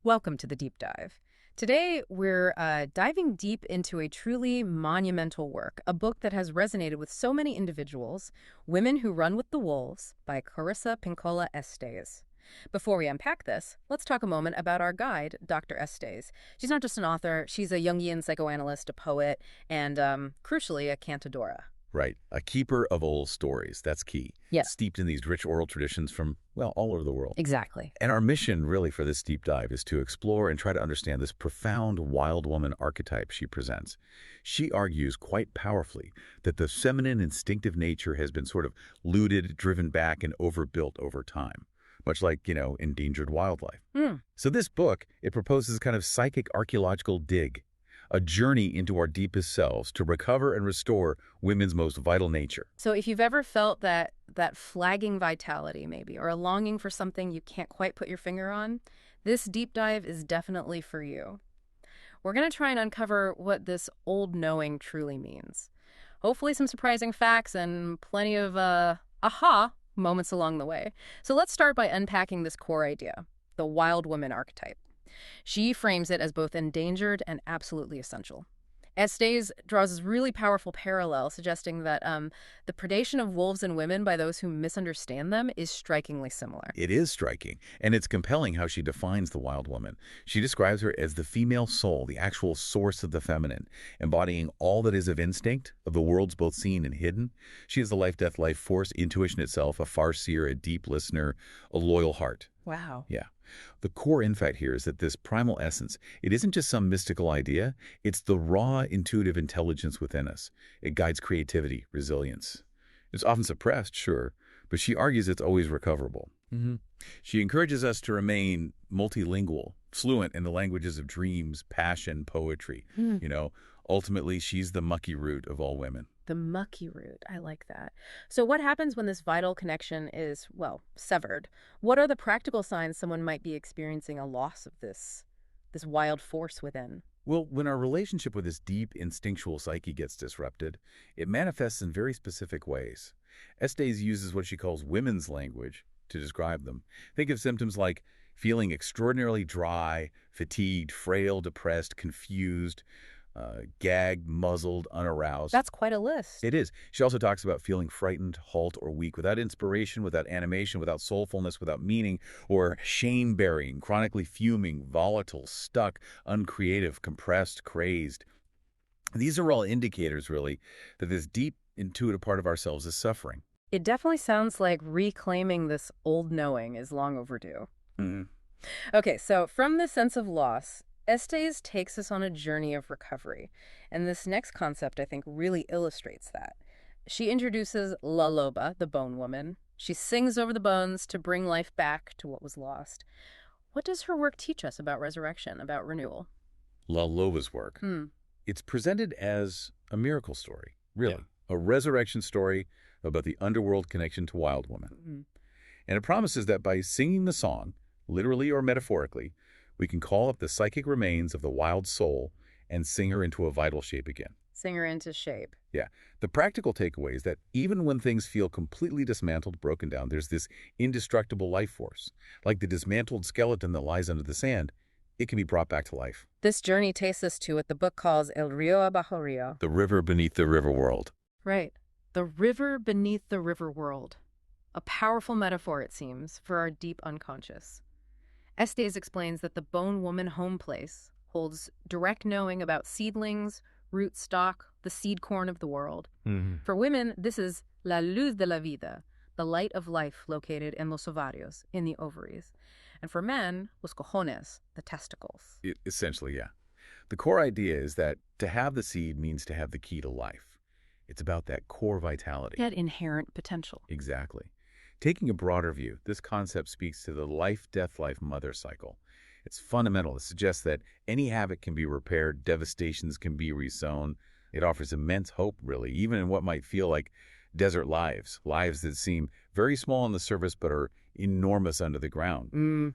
Welcome to the deep dive. Today, we're diving deep into a truly monumental work, a book that has resonated with so many individuals, Women Who Run with the Wolves by Clarissa Pinkola Estés. Before we unpack this, let's talk a moment about our guide, Dr. Estés. She's not just an author, she's a Jungian psychoanalyst, a poet, and, crucially, a cantadora. Right. A keeper of old stories. That's key. Yeah. Steeped in these rich oral traditions from, well, all over the world. Exactly. And our mission, really, for this deep dive is to explore and try to understand this profound wild woman archetype she presents. She argues quite powerfully that the feminine instinctive nature has been sort of looted, driven back, and overbuilt over time, much like, endangered wildlife. So this book, it proposes a kind of psychic archaeological dig, a journey into our deepest selves to recover and restore women's most vital nature. So if you've ever felt that flagging vitality maybe, or a longing for something you can't quite put your finger on, this deep dive is definitely for you. We're going to try and uncover what this old knowing truly means. Hopefully some surprising facts and plenty of aha moments along the way. So let's start by unpacking this core idea, the wild woman archetype. She frames it as both endangered and absolutely essential. Estés draws this really powerful parallel, suggesting that the predation of wolves and women by those who misunderstand them is strikingly similar. It is striking, and it's compelling how she defines the wild woman. She describes her as the female soul, the actual source of the feminine, embodying all that is of instinct, of the worlds both seen and hidden. She is the life force, intuition itself, a farseer, a deep listener, a loyal heart. Wow. Yeah. The core insight here is that this primal essence, it isn't just some mystical idea, it's the raw, intuitive intelligence within us. It guides creativity, resilience. It's often suppressed, sure, but she argues it's always recoverable. She encourages us to remain multilingual, fluent in the languages of dreams, passion, poetry. Ultimately, she's the mucky root of all women. The mucky root. I like that. So what happens when this vital connection is, well, severed? What are the practical signs someone might be experiencing a loss of this wild force within? Well, when our relationship with this deep, instinctual psyche gets disrupted, it manifests in very specific ways. Estés uses what she calls women's language to describe them. Think of symptoms like feeling extraordinarily dry, fatigued, frail, depressed, confused, gagged, muzzled, unaroused. That's quite a list. It is. She also talks about feeling frightened, halt, or weak, without inspiration, without animation, without soulfulness, without meaning, or shame-bearing, chronically fuming, volatile, stuck, uncreative, compressed, crazed. These are all indicators, really, that this deep, intuitive part of ourselves is suffering. It definitely sounds like reclaiming this old knowing is long overdue. Okay, so from this sense of loss, Estés takes us on a journey of recovery, and this next concept, I think, really illustrates that. She introduces La Loba, the bone woman. She sings over the bones to bring life back to what was lost. What does her work teach us about resurrection, about renewal? La Loba's work. It's presented as a miracle story, really. A resurrection story about the underworld connection to wild woman. And it promises that by singing the song, literally or metaphorically, we can call up the psychic remains of the wild soul and sing her into a vital shape again. Sing her into shape. Yeah. The practical takeaway is that even when things feel completely dismantled, broken down, there's this indestructible life force. Like the dismantled skeleton that lies under the sand, it can be brought back to life. This journey takes us to what the book calls El Río Abajo Río. The river beneath the river world. Right. The river beneath the river world. A powerful metaphor, it seems, for our deep unconscious. Estés explains that the bone woman home place holds direct knowing about seedlings, root stock, the seed corn of the world. For women, this is la luz de la vida, the light of life located in los ovarios, in the ovaries. And for men, los cojones, the testicles. Essentially, yeah. The core idea is that to have the seed means to have the key to life. It's about that core vitality. That inherent potential. Exactly. Taking a broader view, this concept speaks to the life-death-life mother cycle. It's fundamental. It suggests that any havoc can be repaired, devastations can be resown. It offers immense hope, really, even in what might feel like desert lives that seem very small on the surface but are enormous under the ground.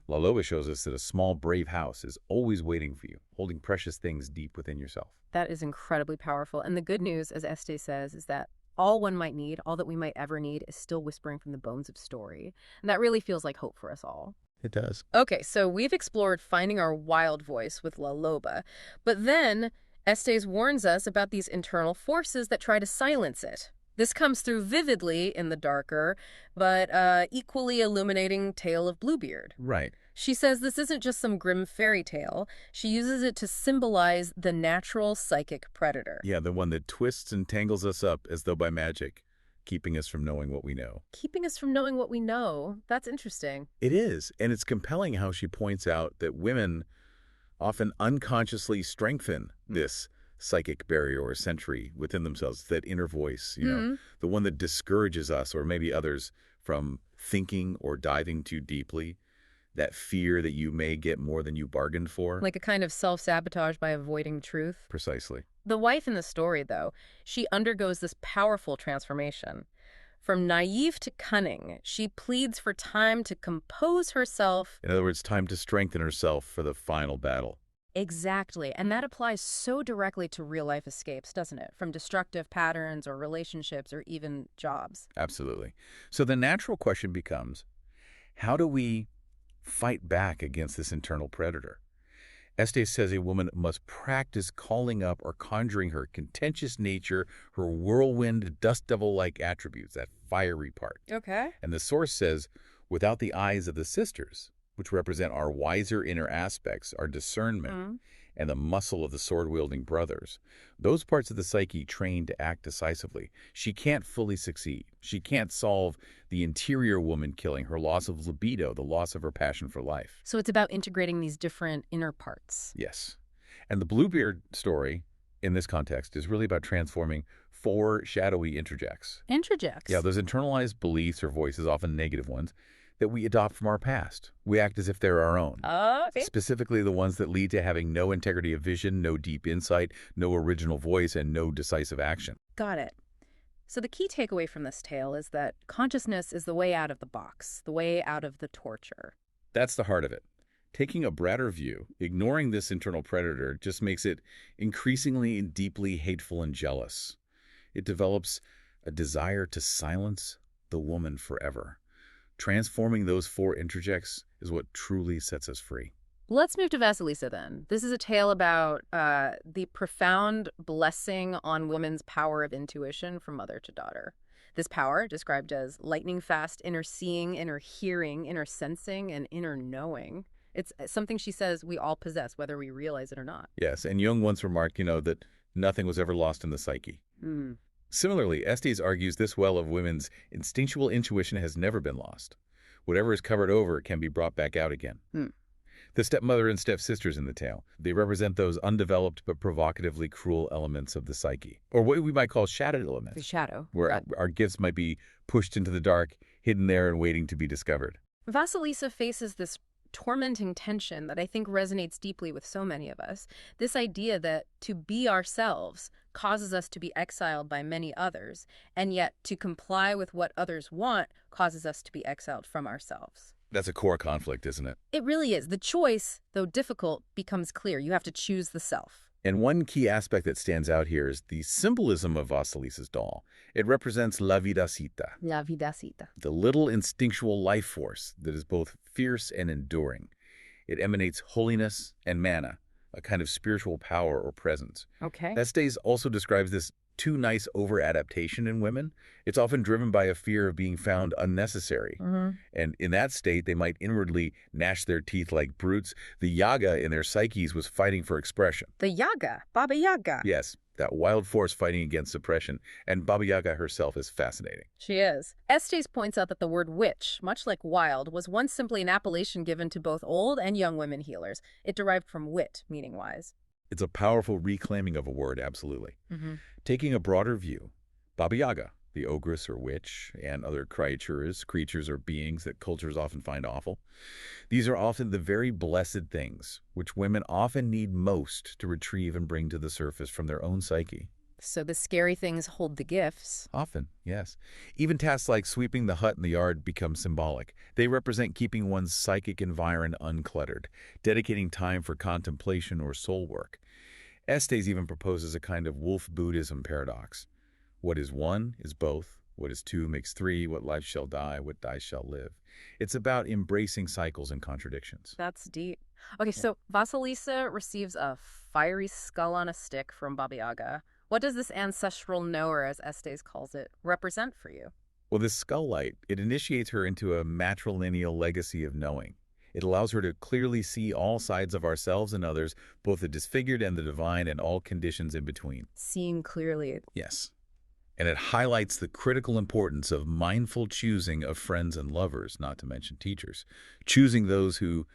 La Loba shows us that a small, brave house is always waiting for you, holding precious things deep within yourself. That is incredibly powerful. And the good news, as Estés says, is that all one might need, all that we might ever need, is still whispering from the bones of story. And that really feels like hope for us all. It does. Okay, so we've explored finding our wild voice with La Loba, but then Estes warns us about these internal forces that try to silence it. This comes through vividly in the darker, but equally illuminating tale of Bluebeard. Right. She says this isn't just some grim fairy tale. She uses it to symbolize the natural psychic predator. Yeah, the one that twists and tangles us up as though by magic, keeping us from knowing what we know. Keeping us from knowing what we know. That's interesting. It is, and it's compelling how she points out that women often unconsciously strengthen this psychic barrier or sentry within themselves, that inner voice, the one that discourages us or maybe others from thinking or diving too deeply, that fear that you may get more than you bargained for. Like a kind of self-sabotage by avoiding truth. Precisely. The wife in the story, though, she undergoes this powerful transformation. From naive to cunning, she pleads for time to compose herself. In other words, time to strengthen herself for the final battle. Exactly, and that applies so directly to real-life escapes, doesn't it? From destructive patterns or relationships or even jobs. Absolutely. So the natural question becomes, how do we fight back against this internal predator? Estes says a woman must practice calling up or conjuring her contentious nature, her whirlwind, dust devil-like attributes, that fiery part. Okay. And the source says, without the eyes of the sisters, which represent our wiser inner aspects, our discernment, and the muscle of the sword-wielding brothers, those parts of the psyche trained to act decisively, she can't fully succeed. She can't solve the interior woman killing, her loss of libido, the loss of her passion for life. So it's about integrating these different inner parts. Yes. And the Bluebeard story, in this context, is really about transforming 4 shadowy interjects. Interjects? Yeah, those internalized beliefs or voices, often negative ones, that we adopt from our past. We act as if they're our own. Okay. Specifically the ones that lead to having no integrity of vision, no deep insight, no original voice, and no decisive action. Got it. So the key takeaway from this tale is that consciousness is the way out of the box, the way out of the torture. That's the heart of it. Taking a broader view, ignoring this internal predator just makes it increasingly and deeply hateful and jealous. It develops a desire to silence the woman forever. Transforming those 4 interjects is what truly sets us free. Let's move to Vasilisa then. This is a tale about the profound blessing on women's power of intuition from mother to daughter. This power, described as lightning-fast inner seeing, inner hearing, inner sensing, and inner knowing. It's something she says we all possess, whether we realize it or not. Yes, and Jung once remarked, that nothing was ever lost in the psyche. Similarly, Estes argues this well of women's instinctual intuition has never been lost. Whatever is covered over can be brought back out again. The stepmother and stepsisters in the tale, they represent those undeveloped but provocatively cruel elements of the psyche, or what we might call shadow elements. The shadow. Where our gifts might be pushed into the dark, hidden there and waiting to be discovered. Vasilisa faces this tormenting tension that I think resonates deeply with so many of us. This idea that to be ourselves causes us to be exiled by many others, and yet to comply with what others want causes us to be exiled from ourselves. That's a core conflict, isn't it? It really is. The choice, though difficult, becomes clear. You have to choose the self. And one key aspect that stands out here is the symbolism of Vasilisa's doll. It represents La Vidacita. La Vidacita. The little instinctual life force that is both fierce and enduring. It emanates holiness and mana, a kind of spiritual power or presence. Okay. Estes also describes this too nice over-adaptation in women. It's often driven by a fear of being found unnecessary. And in that state, they might inwardly gnash their teeth like brutes. The Yaga in their psyches was fighting for expression. The Yaga, Baba Yaga. Yes, that wild force fighting against suppression. And Baba Yaga herself is fascinating. She is. Estes points out that the word witch, much like wild, was once simply an appellation given to both old and young women healers. It derived from wit, meaning-wise. It's a powerful reclaiming of a word, absolutely. Taking a broader view, Baba Yaga, the ogress or witch, and other creatures or beings that cultures often find awful, these are often the very blessed things which women often need most to retrieve and bring to the surface from their own psyche. So the scary things hold the gifts. Often, yes. Even tasks like sweeping the hut in the yard become symbolic. They represent keeping one's psychic environment uncluttered, dedicating time for contemplation or soul work. Estes even proposes a kind of wolf Buddhism paradox. What is one is both, What is two makes three, what life shall die, what dies shall live. It's about embracing cycles and contradictions. That's deep. Okay, so Vasilisa receives a fiery skull on a stick from Baba Yaga. What does this ancestral knower, as Estes calls it, represent for you? Well, this skull light, it initiates her into a matrilineal legacy of knowing. It allows her to clearly see all sides of ourselves and others, both the disfigured and the divine, and all conditions in between. Seeing clearly. Yes. And it highlights the critical importance of mindful choosing of friends and lovers, not to mention teachers. Choosing those who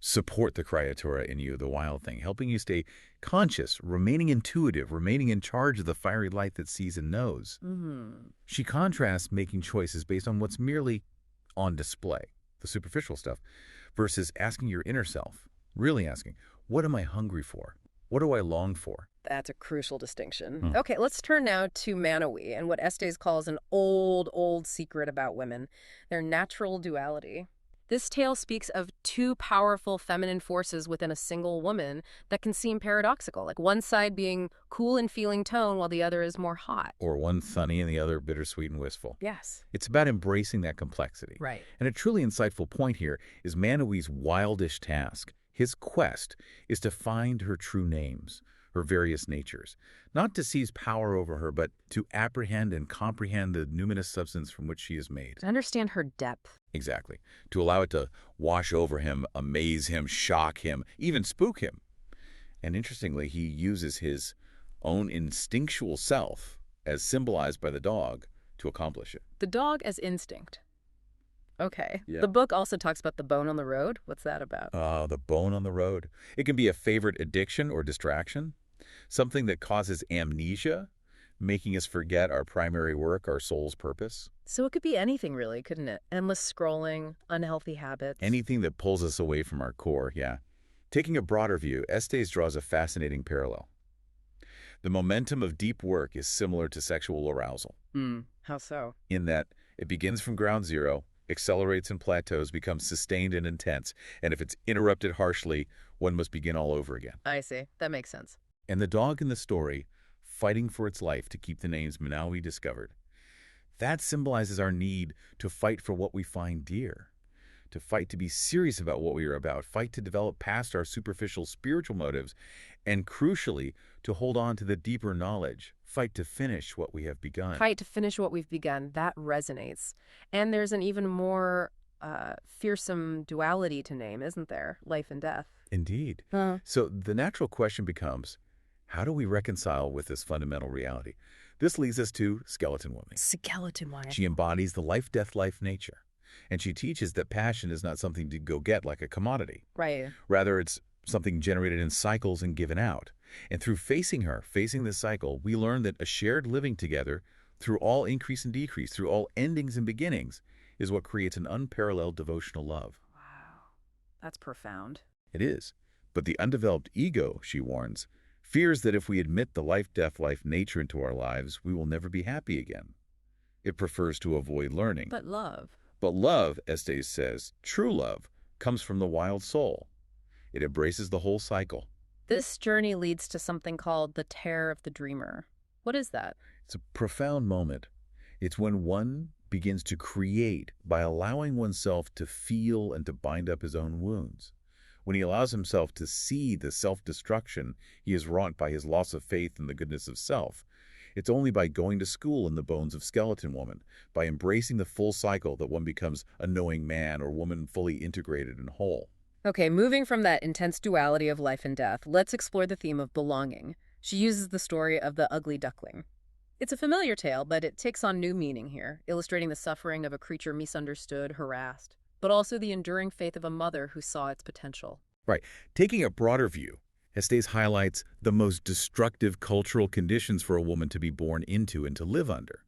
support the creatura in you, the wild thing, helping you stay conscious, remaining intuitive, remaining in charge of the fiery light that sees and knows. She contrasts making choices based on what's merely on display, the superficial stuff, versus asking your inner self, really asking, what am I hungry for? What do I long for? That's a crucial distinction. Okay, let's turn now to Manawi and what Estes calls an old secret about women, their natural duality. This tale speaks of two powerful feminine forces within a single woman that can seem paradoxical, like one side being cool and feeling tone while the other is more hot. Or one funny and the other bittersweet and wistful. Yes. It's about embracing that complexity. Right. And a truly insightful point here is Manawi's wildish task. His quest is to find her true names, her various natures, not to seize power over her, but to apprehend and comprehend the numinous substance from which she is made. To understand her depth. Exactly. To allow it to wash over him, amaze him, shock him, even spook him. And interestingly, he uses his own instinctual self, as symbolized by the dog, to accomplish it. The dog as instinct. Okay. Yeah. The book also talks about the bone on the road. What's that about? The bone on the road. It can be a favorite addiction or distraction, something that causes amnesia, making us forget our primary work, our soul's purpose. So it could be anything really, couldn't it? Endless scrolling, unhealthy habits. Anything that pulls us away from our core, yeah. Taking a broader view, Estes draws a fascinating parallel. The momentum of deep work is similar to sexual arousal. How so? In that it begins from ground zero, accelerates and plateaus, becomes sustained and intense, and if it's interrupted harshly, one must begin all over again. I see. That makes sense. And the dog in the story, fighting for its life to keep the names Manawi discovered, that symbolizes our need to fight for what we find dear, to fight to be serious about what we are about, fight to develop past our superficial spiritual motives, and crucially, to hold on to the deeper knowledge, fight to finish what we have begun. Fight to finish what we've begun. That resonates. And there's an even more fearsome duality to name, isn't there? Life and death. Indeed. So the natural question becomes, how do we reconcile with this fundamental reality? This leads us to Skeleton Woman. Skeleton Woman. She embodies the life-death-life nature, and she teaches that passion is not something to go get like a commodity. Right. Rather, it's something generated in cycles and given out. And through facing this cycle, we learn that a shared living together, through all increase and decrease, through all endings and beginnings, is what creates an unparalleled devotional love. Wow. That's profound. It is. But the undeveloped ego, she warns, fears that if we admit the life-death-life nature into our lives, we will never be happy again. It prefers to avoid learning. But love. But love, Estes says, true love, comes from the wild soul. It embraces the whole cycle. This journey leads to something called the terror of the dreamer. What is that? It's a profound moment. It's when one begins to create by allowing oneself to feel and to bind up his own wounds. When he allows himself to see the self-destruction he has wrought by his loss of faith in the goodness of self. It's only by going to school in the bones of Skeleton Woman, by embracing the full cycle, that one becomes a knowing man or woman fully integrated and whole. Okay, moving from that intense duality of life and death, let's explore the theme of belonging. She uses the story of the ugly duckling. It's a familiar tale, but it takes on new meaning here, illustrating the suffering of a creature misunderstood, harassed, but also the enduring faith of a mother who saw its potential. Right. Taking a broader view, Estes highlights the most destructive cultural conditions for a woman to be born into and to live under.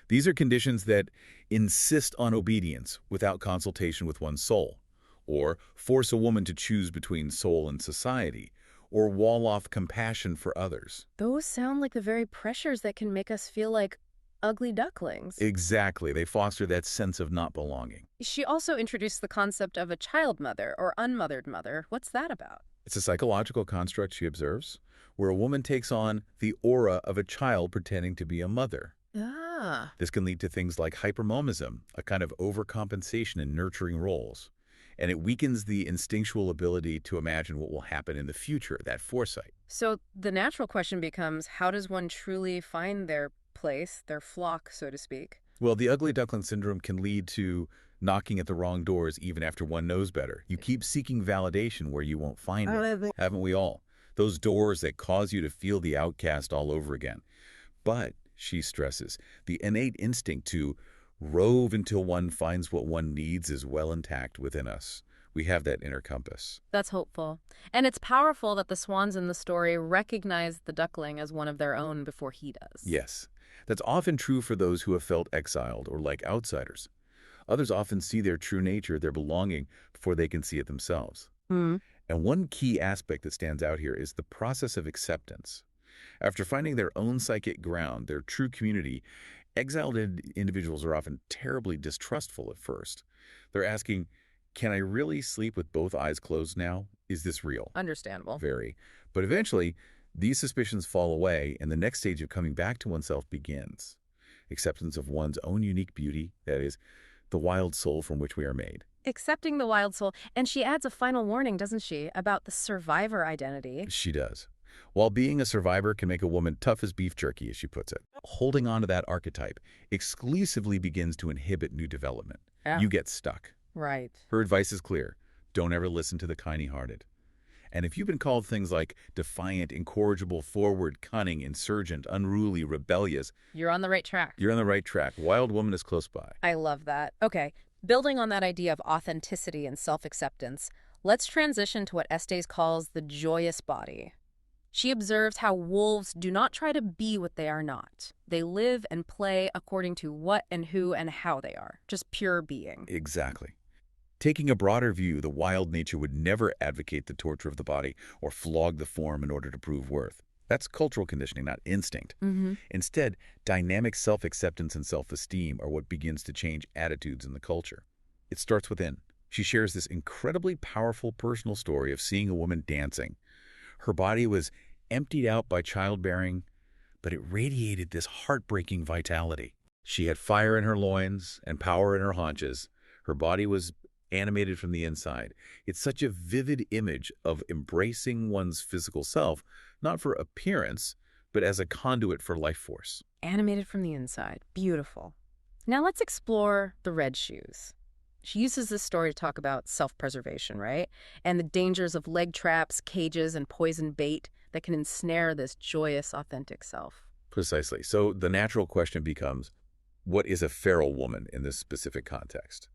These are conditions that insist on obedience without consultation with one's soul, or force a woman to choose between soul and society, or wall off compassion for others. Those sound like the very pressures that can make us feel like ugly ducklings. Exactly. They foster that sense of not belonging. She also introduced the concept of a child mother or unmothered mother. What's that about? It's a psychological construct, she observes, where a woman takes on the aura of a child pretending to be a mother. Ah, This can lead to things like hypermomism, a kind of overcompensation in nurturing roles. And it weakens the instinctual ability to imagine what will happen in the future, that foresight. so the natural question becomes, how does one truly find their place, their flock, so to speak? Well, the ugly duckling syndrome can lead to knocking at the wrong doors even after one knows better. You keep seeking validation where you won't find it. Haven't we all? Those doors that cause you to feel the outcast all over again. But, she stresses, the innate instinct to rove until one finds what one needs is well intact within us. We have that inner compass. That's hopeful. And it's powerful that the swans in the story recognize the duckling as one of their own before he does. Yes, that's often true for those who have felt exiled or like outsiders. Others often see their true nature, their belonging, before they can see it themselves. Hmm. And one key aspect that stands out here is the process of acceptance. After finding their own psychic ground, their true community, exiled individuals are often terribly distrustful at first. They're asking, can I really sleep with both eyes closed now? Is this real? Understandable. Very. But eventually, these suspicions fall away, and the next stage of coming back to oneself begins. Acceptance of one's own unique beauty, that is, the wild soul from which we are made. Accepting the wild soul. And she adds a final warning, doesn't she, about the survivor identity. She does. While being a survivor can make a woman tough as beef jerky, as she puts it, holding on to that archetype exclusively begins to inhibit new development. Yeah. You get stuck. Right. Her advice is clear. Don't ever listen to the kindly-hearted. And if you've been called things like defiant, incorrigible, forward, cunning, insurgent, unruly, rebellious, You're on the right track. you're on the right track. Wild woman is close by. I love that. Okay, building on that idea of authenticity and self-acceptance, let's transition to what Estes calls the joyous body. She observes how wolves do not try to be what they are not. They live and play according to what and who and how they are, just pure being. Exactly. Taking a broader view, the wild nature would never advocate the torture of the body or flog the form in order to prove worth. That's cultural conditioning, not instinct. Mm-hmm. Instead, dynamic self-acceptance and self-esteem are what begins to change attitudes in the culture. It starts within. She shares this incredibly powerful personal story of seeing a woman dancing. Her body was emptied out by childbearing, but it radiated this heartbreaking vitality. She had fire in her loins and power in her haunches. Her body was animated from the inside. It's such a vivid image of embracing one's physical self, not for appearance, but as a conduit for life force. Animated from the inside. Beautiful. Now let's explore the red shoes. She uses this story to talk about self-preservation, right? And the dangers of leg traps, cages, and poison bait that can ensnare this joyous, authentic self. Precisely. So the natural question becomes, what is a feral woman in this specific context?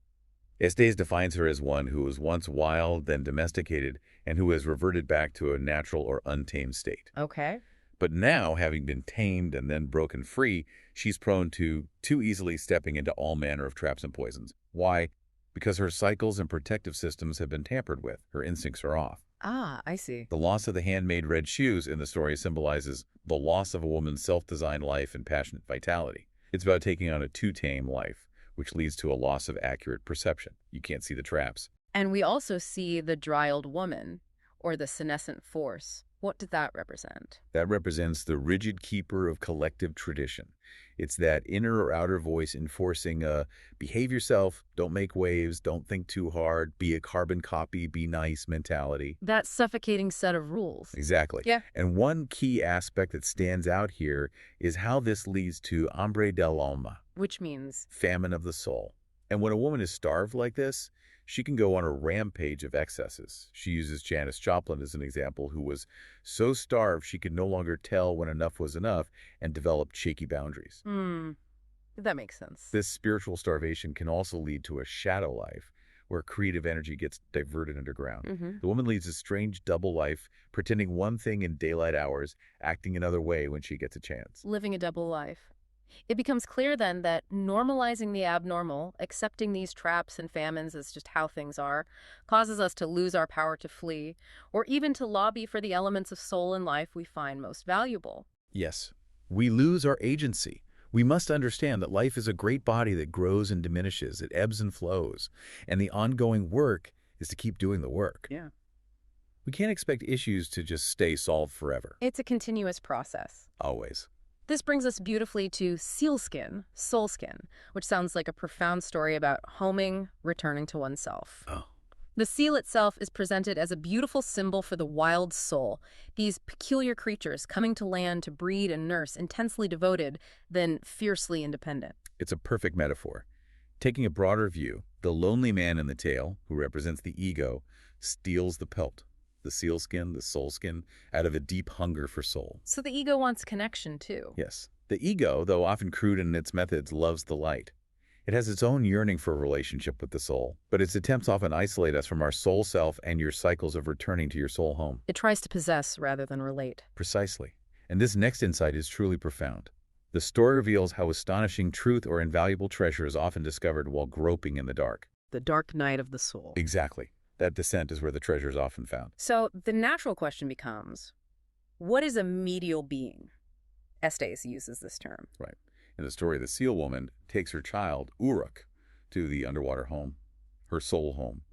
Estes defines her as one who was once wild, then domesticated, and who has reverted back to a natural or untamed state. Okay. But now, having been tamed and then broken free, she's prone to too easily stepping into all manner of traps and poisons. Why? Because her cycles and protective systems have been tampered with. Her instincts are off. Ah, I see. The loss of the handmade red shoes in the story symbolizes the loss of a woman's self-designed life and passionate vitality. It's about taking on a too tame life, which leads to a loss of accurate perception. You can't see the traps. And we also see the dry-old woman, or the senescent force. What did that represent? That represents the rigid keeper of collective tradition. It's that inner or outer voice enforcing a behave yourself, don't make waves, don't think too hard, be a carbon copy, be nice mentality. That suffocating set of rules. Exactly. Yeah. And one key aspect that stands out here is how this leads to hambre del alma, Which means, famine of the soul. And when a woman is starved like this, she can go on a rampage of excesses. She uses Janis Joplin as an example, who was so starved she could no longer tell when enough was enough and developed shaky boundaries. that makes sense. This spiritual starvation can also lead to a shadow life, where creative energy gets diverted underground. The woman leads a strange double life, pretending one thing in daylight hours, acting another way when she gets a chance. Living a double life. It becomes clear then that normalizing the abnormal, accepting these traps and famines as just how things are, causes us to lose our power to flee, or even to lobby for the elements of soul and life we find most valuable. Yes, we lose our agency. We must understand that life is a great body that grows and diminishes, it ebbs and flows, and the ongoing work is to keep doing the work. Yeah. We can't expect issues to just stay solved forever. It's a continuous process. Always. This brings us beautifully to sealskin, soulskin, which sounds like a profound story about homing, returning to oneself. Oh. The seal itself is presented as a beautiful symbol for the wild soul, these peculiar creatures coming to land to breed and nurse, intensely devoted, then fiercely independent. It's a perfect metaphor. Taking a broader view, the lonely man in the tale, who represents the ego, steals the pelt, the sealskin, the soulskin, out of a deep hunger for soul. So the ego wants connection, too. Yes. The ego, though often crude in its methods, loves the light. It has its own yearning for a relationship with the soul, but its attempts often isolate us from our soul self and your cycles of returning to your soul home. It tries to possess rather than relate. Precisely. And this next insight is truly profound. The story reveals how astonishing truth or invaluable treasure is often discovered while groping in the dark. The dark night of the soul. Exactly. That descent is where the treasure is often found. So the natural question becomes, what is a medial being? Estés uses this term. Right. In the story, the seal woman takes her child, Uruk, to the underwater home, her soul home,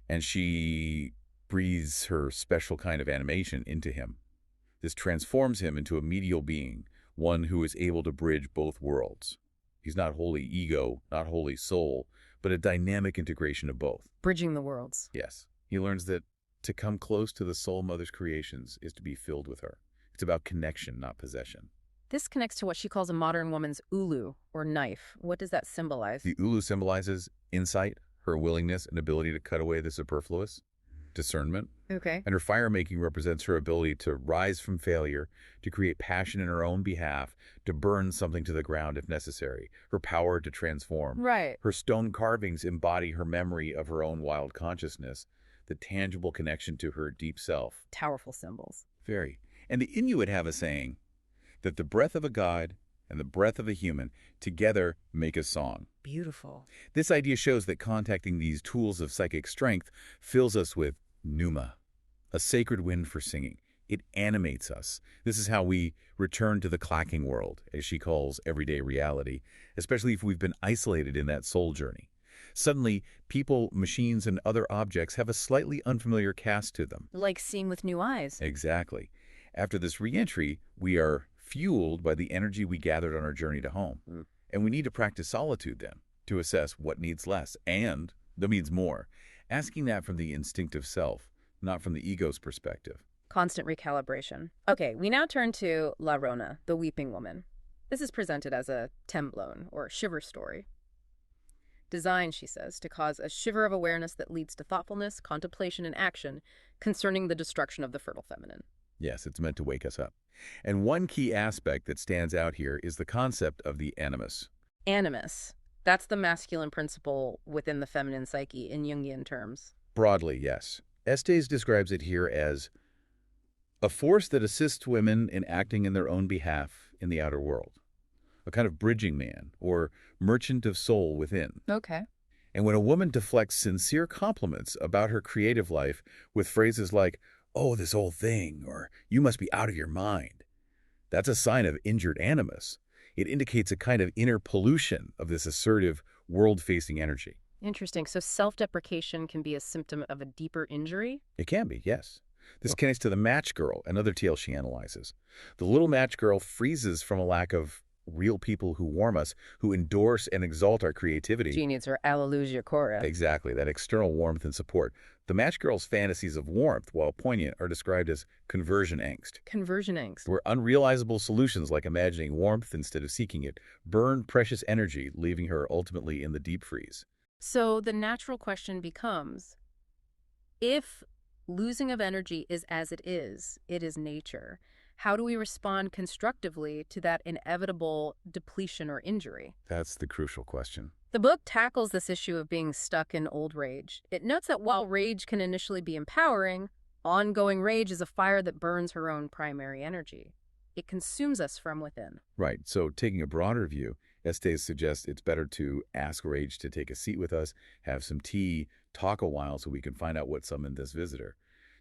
and she breathes her special kind of animation into him. This transforms him into a medial being, one who is able to bridge both worlds. He's not wholly ego, not wholly soul, but a dynamic integration of both. Bridging the worlds. Yes. He learns that to come close to the soul mother's creations is to be filled with her. It's about connection, not possession. This connects to what she calls a modern woman's ulu, or knife. What does that symbolize? The ulu symbolizes insight, her willingness and ability to cut away the superfluous, discernment, Okay. and her fire-making represents her ability to rise from failure, to create passion in her own behalf, to burn something to the ground if necessary, her power to transform. Right. Her stone carvings embody her memory of her own wild consciousness, the tangible connection to her deep self. Powerful symbols. Very. And the Inuit have a saying that the breath of a god and the breath of a human together make a song. Beautiful. This idea shows that contacting these tools of psychic strength fills us with pneuma, a sacred wind for singing. It animates us. This is how we return to the clacking world, as she calls everyday reality, especially if we've been isolated in that soul journey. Suddenly, people, machines, and other objects have a slightly unfamiliar cast to them. Like seeing with new eyes. Exactly. After this reentry, we are fueled by the energy we gathered on our journey to home. And we need to practice solitude then, to assess what needs less and what needs more, asking that from the instinctive self, not from the ego's perspective. Constant recalibration. Okay, we now turn to La Rona, the weeping woman. This is presented as a temblone, or shiver story. Designed, she says, to cause a shiver of awareness that leads to thoughtfulness, contemplation, and action concerning the destruction of the fertile feminine. Yes, it's meant to wake us up. And one key aspect that stands out here is the concept of the animus. Animus. That's the masculine principle within the feminine psyche in Jungian terms. Broadly, yes. Estés describes it here as a force that assists women in acting in their own behalf in the outer world. A kind of bridging man or merchant of soul within. Okay. And when a woman deflects sincere compliments about her creative life with phrases like, "Oh, this old thing," or "You must be out of your mind," that's a sign of injured animus. It indicates a kind of inner pollution of this assertive, world-facing energy. Interesting. So self-deprecation can be a symptom of a deeper injury? It can be, yes. This connects to the match girl, another tale she analyzes. The little match girl freezes from a lack of real people who warm us, who endorse and exalt our creativity. She needs her Alleluia chorus. Exactly, that external warmth and support. The match girl's fantasies of warmth, while poignant, are described as conversion angst. Conversion angst. Where unrealizable solutions like imagining warmth instead of seeking it burn precious energy, leaving her ultimately in the deep freeze. So the natural question becomes, if losing of energy is as it is nature, how do we respond constructively to that inevitable depletion or injury? That's the crucial question. The book tackles this issue of being stuck in old rage. It notes that while rage can initially be empowering, ongoing rage is a fire that burns her own primary energy. It consumes us from within. Right. So taking a broader view, Estés suggests it's better to ask rage to take a seat with us, have some tea, talk a while so we can find out what summoned this visitor,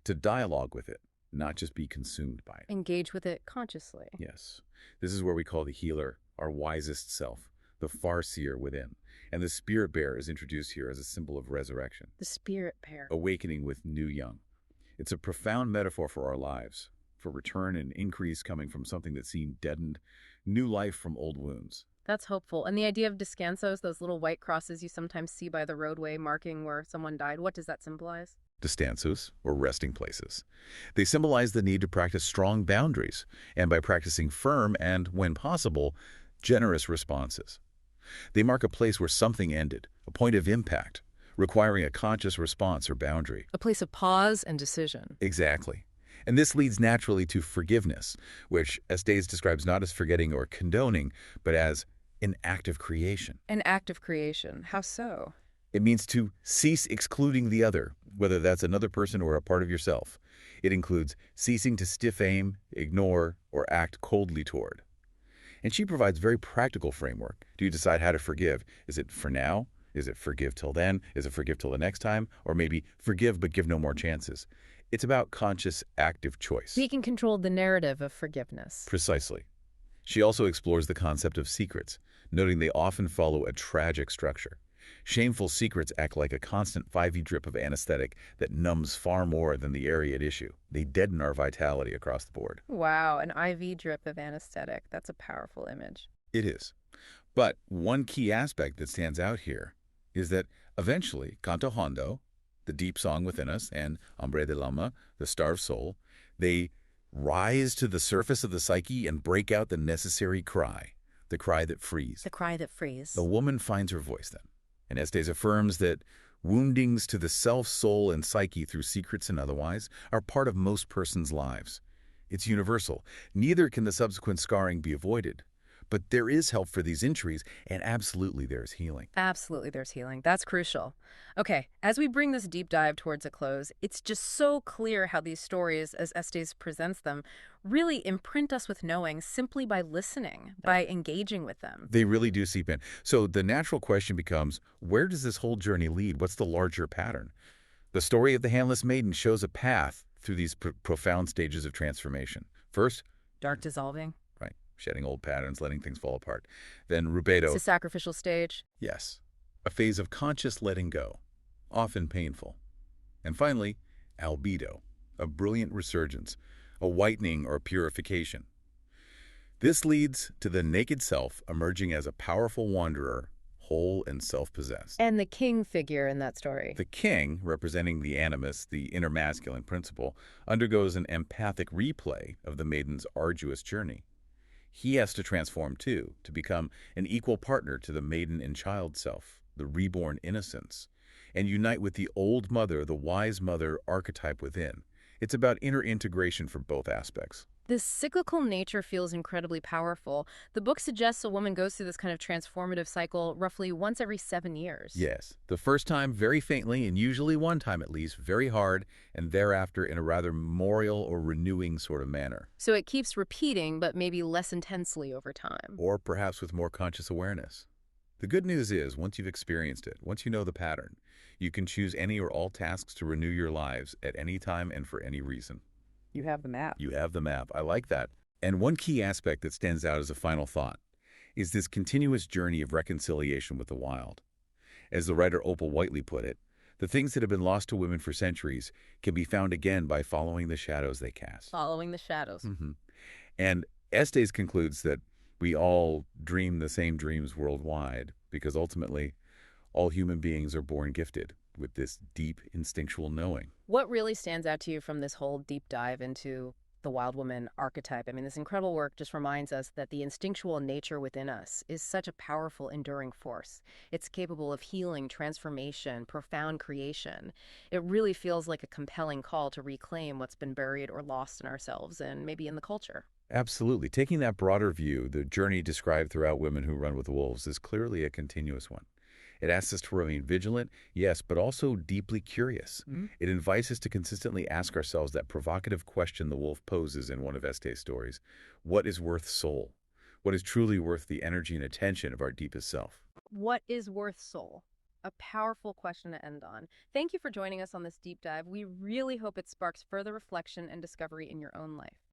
to dialogue with it, not just be consumed by it. Engage with it consciously. Yes. This is where we call the healer our wisest self, the farseer within. And the spirit bear is introduced here as a symbol of resurrection. The spirit pair. Awakening with new young. It's a profound metaphor for our lives, for return and increase coming from something that seemed deadened, new life from old wounds. That's hopeful. And the idea of descansos, those little white crosses you sometimes see by the roadway marking where someone died, what does that symbolize? Descansos, or resting places. They symbolize the need to practice strong boundaries, and by practicing firm and, when possible, generous responses. They mark a place where something ended, a point of impact, requiring a conscious response or boundary. A place of pause and decision. Exactly. And this leads naturally to forgiveness, which Estes describes not as forgetting or condoning, but as an act of creation. An act of creation. How so? It means to cease excluding the other, whether that's another person or a part of yourself. It includes ceasing to stiff aim, ignore, or act coldly toward. And she provides very practical framework. Do you decide how to forgive? Is it for now? Is it forgive till then? Is it forgive till the next time? Or maybe forgive but give no more chances? It's about conscious, active choice. We can control the narrative of forgiveness. Precisely. She also explores the concept of secrets, noting they often follow a tragic structure. Shameful secrets act like a constant 5e drip of anesthetic that numbs far more than the area at issue. They deaden our vitality across the board. Wow, an IV drip of anesthetic. That's a powerful image. It is. But one key aspect that stands out here is that eventually, Canto Hondo, the deep song within us, and Hambre del Alma, the starved soul, they rise to the surface of the psyche and break out the necessary cry, the cry that frees. The cry that frees. The woman finds her voice then. And Estes affirms that woundings to the self, soul, and psyche through secrets and otherwise are part of most persons' lives. It's universal. Neither can the subsequent scarring be avoided. But there is help for these injuries, and absolutely there's healing. Absolutely, there's healing. That's crucial. Okay, as we bring this deep dive towards a close, it's just so clear how these stories, as Estes presents them, really imprint us with knowing simply by listening, by engaging with them. They really do seep in. So the natural question becomes, where does this whole journey lead? What's the larger pattern? The story of the handless maiden shows a path through these profound stages of transformation. First, dark dissolving. Right, shedding old patterns, letting things fall apart. Then rubedo. It's a sacrificial stage. Yes, a phase of conscious letting go, often painful. And finally, albedo, a brilliant resurgence, a whitening or purification. This leads to the naked self emerging as a powerful wanderer, whole and self-possessed. And the king figure in that story. The king, representing the animus, the inner masculine principle, undergoes an empathic replay of the maiden's arduous journey. He has to transform too, to become an equal partner to the maiden and child self, the reborn innocence, and unite with the old mother, the wise mother archetype within. It's about inner integration for both aspects. This cyclical nature feels incredibly powerful. The book suggests a woman goes through this kind of transformative cycle roughly once every 7 years. Yes. The first time very faintly, and usually one time at least, very hard, and thereafter in a rather memorial or renewing sort of manner. So it keeps repeating, but maybe less intensely over time. Or perhaps with more conscious awareness. The good news is, once you've experienced it, once you know the pattern, you can choose any or all tasks to renew your lives at any time and for any reason. You have the map. You have the map. I like that. And one key aspect that stands out as a final thought is this continuous journey of reconciliation with the wild. As the writer Opal Whiteley put it, the things that have been lost to women for centuries can be found again by following the shadows they cast. Following the shadows. And Estes concludes that we all dream the same dreams worldwide because ultimately all human beings are born gifted with this deep instinctual knowing. What really stands out to you from this whole deep dive into the wild woman archetype? I mean, this incredible work just reminds us that the instinctual nature within us is such a powerful, enduring force. It's capable of healing, transformation, profound creation. It really feels like a compelling call to reclaim what's been buried or lost in ourselves and maybe in the culture. Absolutely. Taking that broader view, the journey described throughout Women Who Run with the Wolves is clearly a continuous one. It asks us to remain vigilant, yes, but also deeply curious. It invites us to consistently ask ourselves that provocative question the wolf poses in one of Estes' stories. What is worth soul? What is truly worth the energy and attention of our deepest self? What is worth soul? A powerful question to end on. Thank you for joining us on this deep dive. We really hope it sparks further reflection and discovery in your own life.